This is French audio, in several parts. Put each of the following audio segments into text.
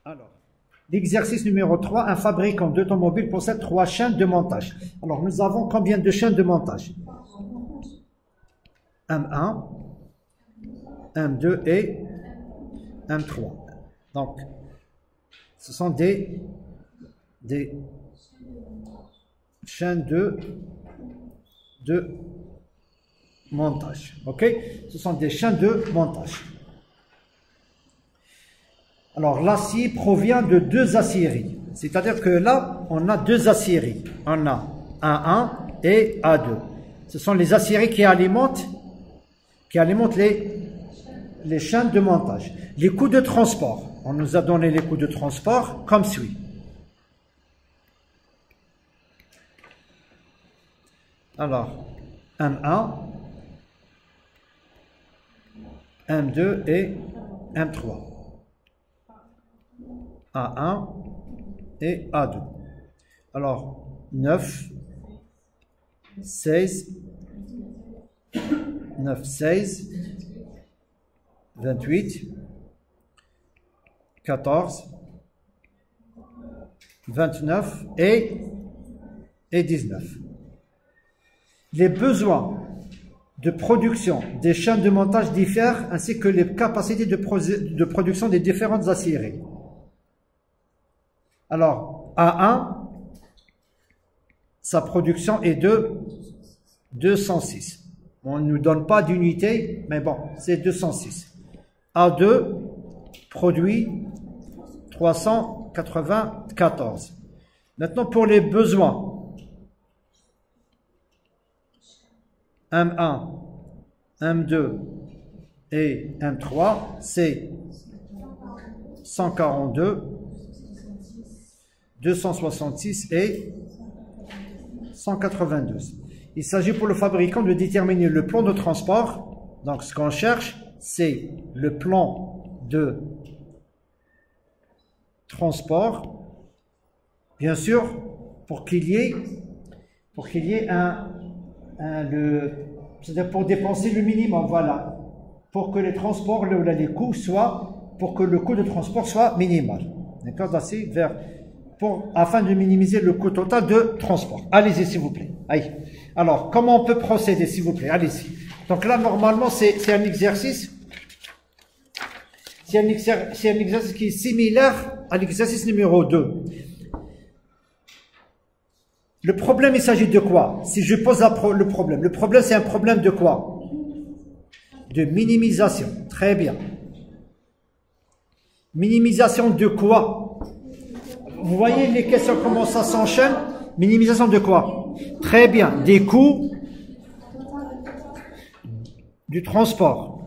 Alors, l'exercice numéro 3, un fabricant d'automobiles possède 3 chaînes de montage. Alors, nous avons combien de chaînes de montage? M1, M2 et M3. Donc, ce sont des chaînes de montage. Ok? Ce sont des chaînes de montage. Alors, l'acier provient de 2 aciéries. C'est-à-dire que là, on a 2 aciéries. On a A1 et A2. Ce sont les aciéries qui alimentent les chaînes de montage. Les coûts de transport. On nous a donné les coûts de transport comme suit. Alors, M1, M2 et M3. A1 et A2. Alors, 9, 16, 28, 14, 29 et 19. Les besoins de production des chaînes de montage diffèrent, ainsi que les capacités de production des différentes aciéries. Alors, A1, sa production est de 206. On ne nous donne pas d'unité, mais bon, c'est 206. A2 produit 394. Maintenant, pour les besoins, M1, M2 et M3, c'est 142, 266 et 192. Il s'agit pour le fabricant de déterminer le plan de transport. Donc, ce qu'on cherche, c'est le plan de transport. Bien sûr, pour qu'il y ait c'est-à-dire pour dépenser le minimum, voilà. Pour que les transports, les coûts pour que le coût de transport soit minimal. D'accord? Afin de minimiser le coût total de transport. Allez-y, s'il vous plaît. Allez. Alors, comment on peut procéder, s'il vous plaît? Allez-y. Donc là, normalement, c'est un exercice. C'est un exercice qui est similaire à l'exercice numéro 2. Le problème, il s'agit de quoi? Si je pose le problème, c'est un problème de quoi? De minimisation. Très bien. Minimisation de quoi? Vous voyez les questions, comment ça s'enchaîne? Minimisation de quoi? Très bien. Des coûts du transport.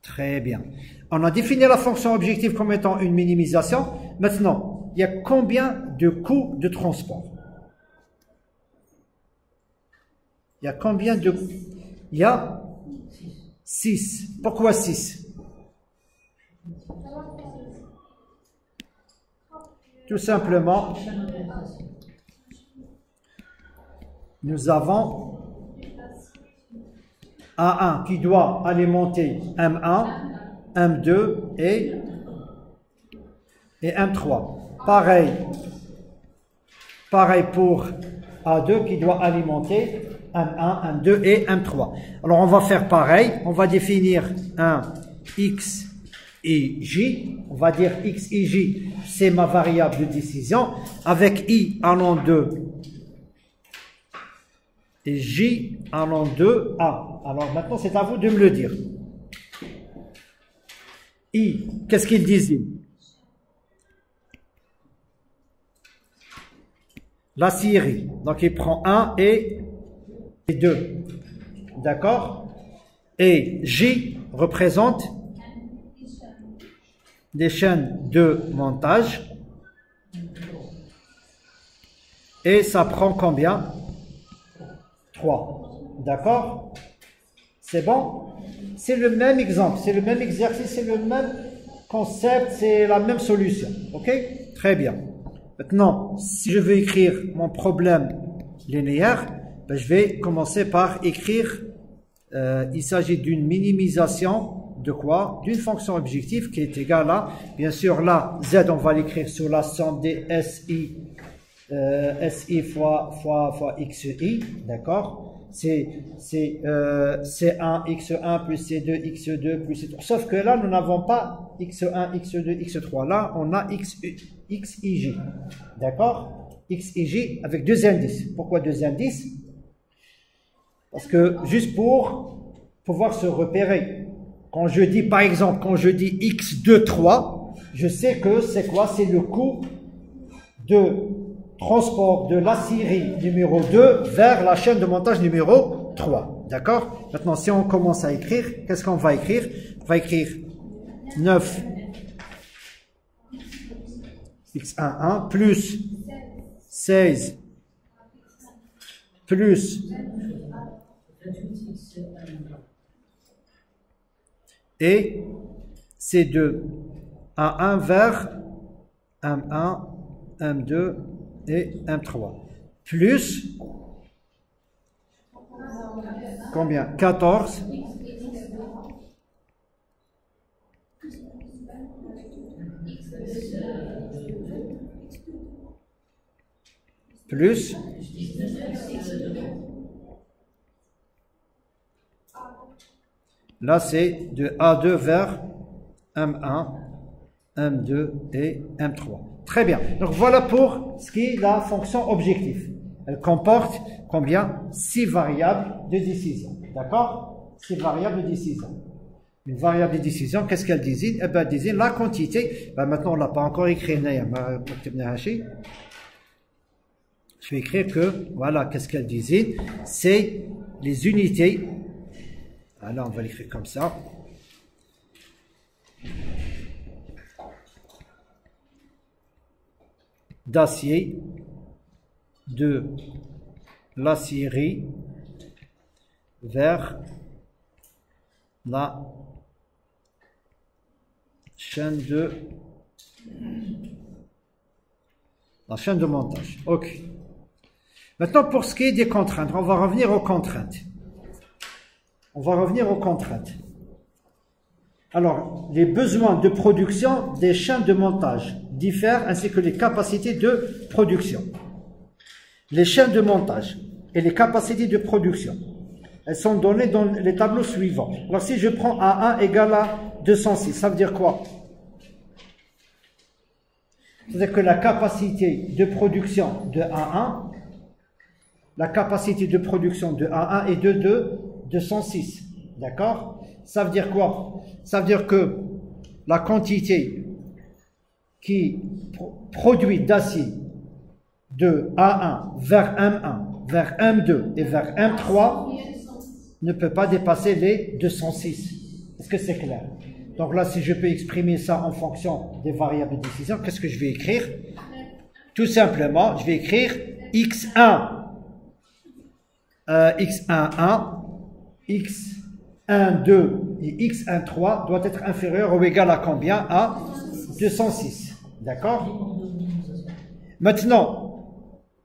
Très bien. On a défini la fonction objective comme étant une minimisation. Maintenant, il y a combien de coûts de transport? Il y a combien de... Il y a 6. Pourquoi 6? Tout simplement, nous avons A1 qui doit alimenter M1, M2 et M3. Pareil pour A2 qui doit alimenter M1, M2 et M3. Alors on va faire pareil, on va définir un X et J. On va dire X et J, c'est ma variable de décision, avec I allant de et J allant de A. Alors maintenant, c'est à vous de me le dire. I, qu'est-ce qu'il disait? La série. Donc, il prend 1 et 2. D'accord? Et J représente des chaînes de montage. Et ça prend combien? 3. D'accord? C'est bon? C'est le même exemple, c'est le même exercice, c'est le même concept, c'est la même solution. Ok? Très bien. Maintenant, si je veux écrire mon problème linéaire, ben je vais commencer par écrire, il s'agit d'une minimisation de quoi? D'une fonction objective qui est égale à, bien sûr, là, z, on va l'écrire sur la somme des SI, SI fois XI, d'accord? C'est C1, X1 plus C2, X2 plus C3. Sauf que là, nous n'avons pas X1, X2, X3. Là, on a XIJ, d'accord? XIJ avec deux indices. Pourquoi deux indices? Parce que juste pour pouvoir se repérer. Quand je dis, par exemple, quand je dis X2, 3, je sais que c'est quoi? C'est le coût de transport de la série numéro 2 vers la chaîne de montage numéro 3. D'accord? Maintenant, si on commence à écrire, qu'est-ce qu'on va écrire? On va écrire 9 X11 plus 16 plus et C2 A1 vers M1, M2 et M3 plus combien? 14 plus là c'est de A2 vers M1, M2 et M3. Très bien. Donc voilà pour ce qui est la fonction objectif. Elle comporte combien? 6 variables de décision. D'accord? 6 variables de décision. Une variable de décision, qu'est-ce qu'elle désigne? Eh bien, elle désigne la quantité. Ben, maintenant, on ne l'a pas encore écrit. Je vais écrire que, voilà, qu'est-ce qu'elle désigne? C'est les unités. Alors, on va l'écrire comme ça. D'acier de l'acierie vers la chaîne de montage. Ok. Maintenant, pour ce qui est des contraintes, on va revenir aux contraintes. Alors, les besoins de production des chaînes de montage diffèrent ainsi que les capacités de production. Les chaînes de montage et les capacités de production, elles sont données dans les tableaux suivants. Alors, si je prends A1 égale à 206, ça veut dire quoi? C'est-à-dire que la capacité de production de A1, est de 206. D'accord? Ça veut dire quoi? Ça veut dire que la quantité qui produit d'acier de A1 vers M1, vers M2 et vers M3 ne peut pas dépasser les 206. Est-ce que c'est clair? Donc là, si je peux exprimer ça en fonction des variables de décision, qu'est-ce que je vais écrire? Tout simplement, je vais écrire X1, X11, X12 et X13 doit être inférieur ou égal à combien? À 206. D'accord? Maintenant,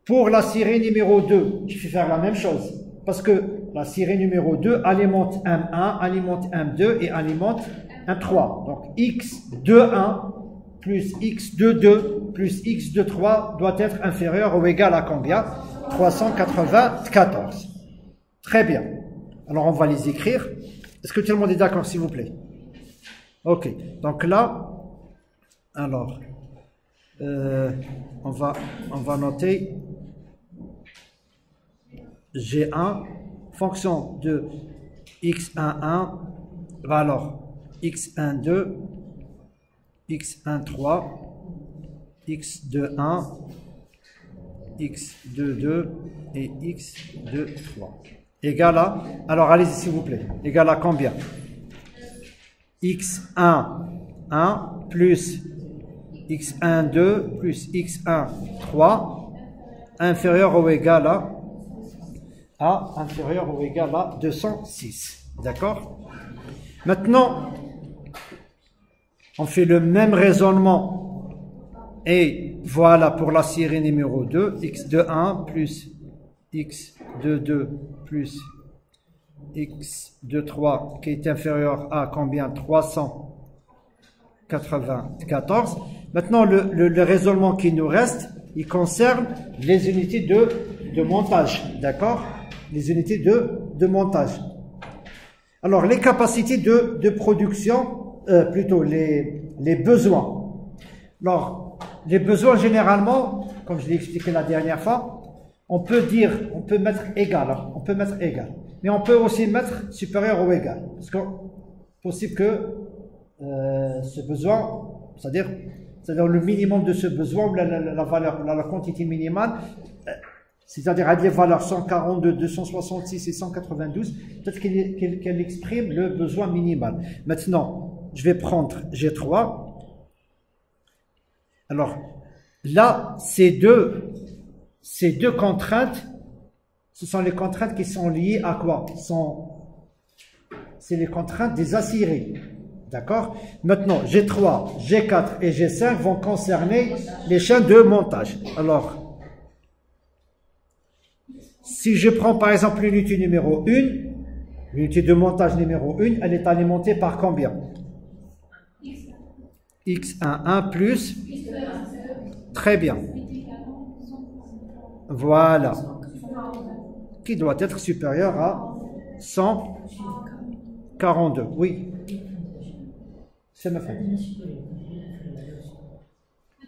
pour la série numéro 2, je vais faire la même chose. Parce que la série numéro 2 alimente M1, alimente M2 et alimente M3. Donc X21 plus X22 plus X23 doit être inférieur ou égal à combien? 394. Très bien. Alors on va les écrire. Est-ce que tout le monde est d'accord, s'il vous plaît? Ok. Donc là, alors, on va noter G1, fonction de X11, alors X12, X13, X21, X22 et X23. Égal à, alors allez-y s'il vous plaît, égal à combien? X1, 1 plus X1, 2 plus X1, 3 inférieur ou égal inférieur ou égal à 206. D'accord? Maintenant, on fait le même raisonnement. Et voilà pour la série numéro 2, X21 plus X22 plus x de 3 qui est inférieur à combien? 394. Maintenant, le raisonnement qui nous reste, il concerne les unités de montage, d'accord? Les unités de montage. Alors, les capacités de production, plutôt les besoins. Alors, les besoins, généralement, comme je l'ai expliqué la dernière fois, on peut mettre égal, mais on peut aussi mettre supérieur ou égal, parce que possible que ce besoin, c'est-à-dire le minimum de ce besoin, ou la valeur, la quantité minimale, c'est-à-dire les valeurs 142, 266 et 192, peut-être qu'elle exprime le besoin minimal. Maintenant, je vais prendre G3. Alors, là, ces deux contraintes, ce sont les contraintes qui sont liées à quoi? C'est les contraintes des aciéries. D'accord? Maintenant, G3, G4 et G5 vont concerner les chaînes de montage. Alors, si je prends par exemple l'unité numéro 1, l'unité de montage numéro 1, elle est alimentée par combien? X11 plus. Très bien. Voilà. Qui doit être supérieur à 142. Oui. C'est ma femme.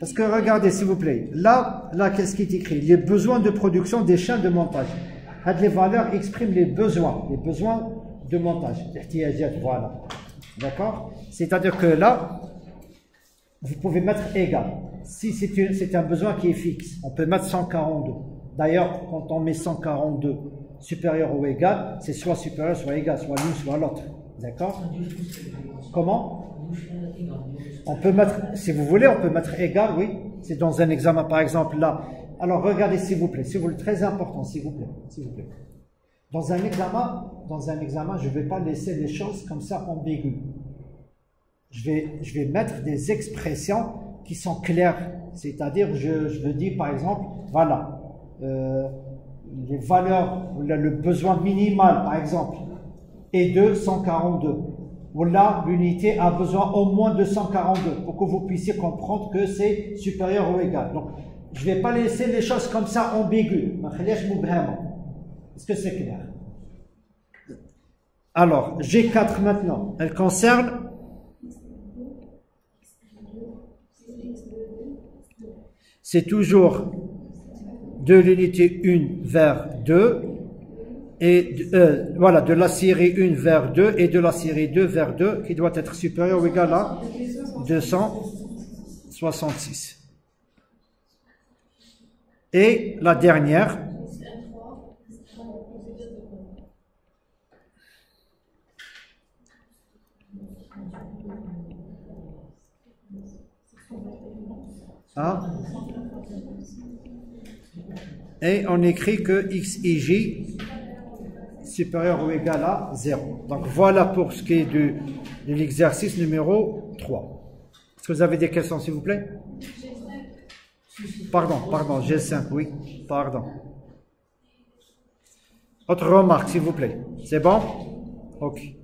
Parce que regardez, s'il vous plaît, là, qu'est-ce qui est écrit? Les besoins de production des chaînes de montage. Les valeurs expriment les besoins de montage. Voilà. D'accord? C'est-à-dire que là, vous pouvez mettre égal. Si c'est un besoin qui est fixe, on peut mettre 142. D'ailleurs, quand on met 142 supérieur ou égal, c'est soit supérieur, soit égal, soit l'une, soit l'autre. D'accord? Comment? On peut mettre, si vous voulez, on peut mettre égal, oui. C'est dans un examen, par exemple, là. Alors, regardez, s'il vous plaît, très important, s'il vous plaît. Dans un examen, je ne vais pas laisser les choses comme ça ambiguës. Je vais mettre des expressions qui sont claires. C'est-à-dire, je dis, par exemple, voilà, les valeurs, le besoin minimal, par exemple, est de 142. Ou là, l'unité a besoin au moins de 142 pour que vous puissiez comprendre que c'est supérieur ou égal. Donc, je ne vais pas laisser les choses comme ça ambiguës. Est-ce que c'est clair? Alors, G4 maintenant, elle concerne c'est toujours de l'unité 1 vers 2 et voilà, de la série 1 vers 2 et de la série 2 vers 2 qui doit être supérieur ou égal à 266. Et la dernière, et on écrit que XIJ supérieur ou égal à 0. Donc voilà pour ce qui est de l'exercice numéro 3. Est-ce que vous avez des questions, s'il vous plaît? Pardon, G5, oui, pardon. Autre remarque, s'il vous plaît. C'est bon? Ok.